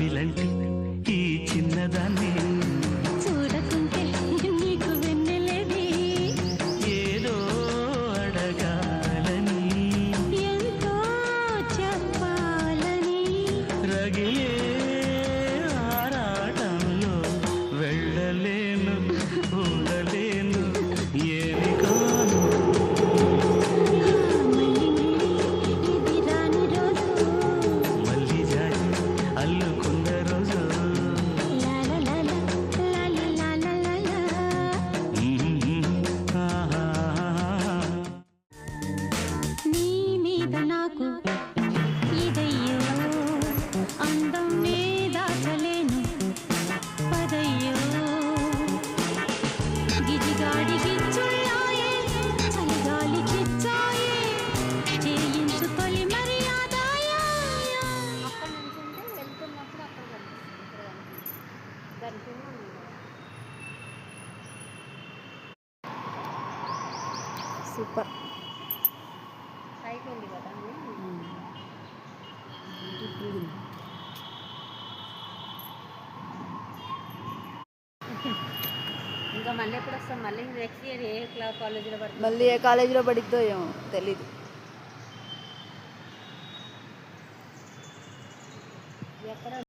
జాబిలంటి ఈ చిన్నదాన్ని చూడకుంటే నీకు వెన్నెలేది ఏదో అడగాలని ఎంతో చెప్పాలని రగిలే ఆరాటంలో వెళ్ళలేను ఉండలేను ఏమి కాను ఇది రాని రోజు మళ్ళీ జారి అల్లుకున్న రోజు ఆహా. నీ మీద నాకు ఇదయ్యో అందం దాచలేను పదయ్యో గిజిగాడి గిచ్చుళ్ళాయే చలిగాలి చిచ్చాయే చేయించు తొలి మర్యాదాయా అక్కడ నుంచి వెళ్తున్నప్పుడు అక్కడ కనిపిస్తుంది సూపర్. పైకి ఉంది కదా ఇంకా మళ్ళీ ఎప్పుడు వస్తాం? మళ్ళీ నెక్స్ట్ ఇయర్ ఏ కాలేజీలో పడుతుంది? మళ్ళీ ఏ కాలేజీలో పడిద్దో ఏమో తెలీదు.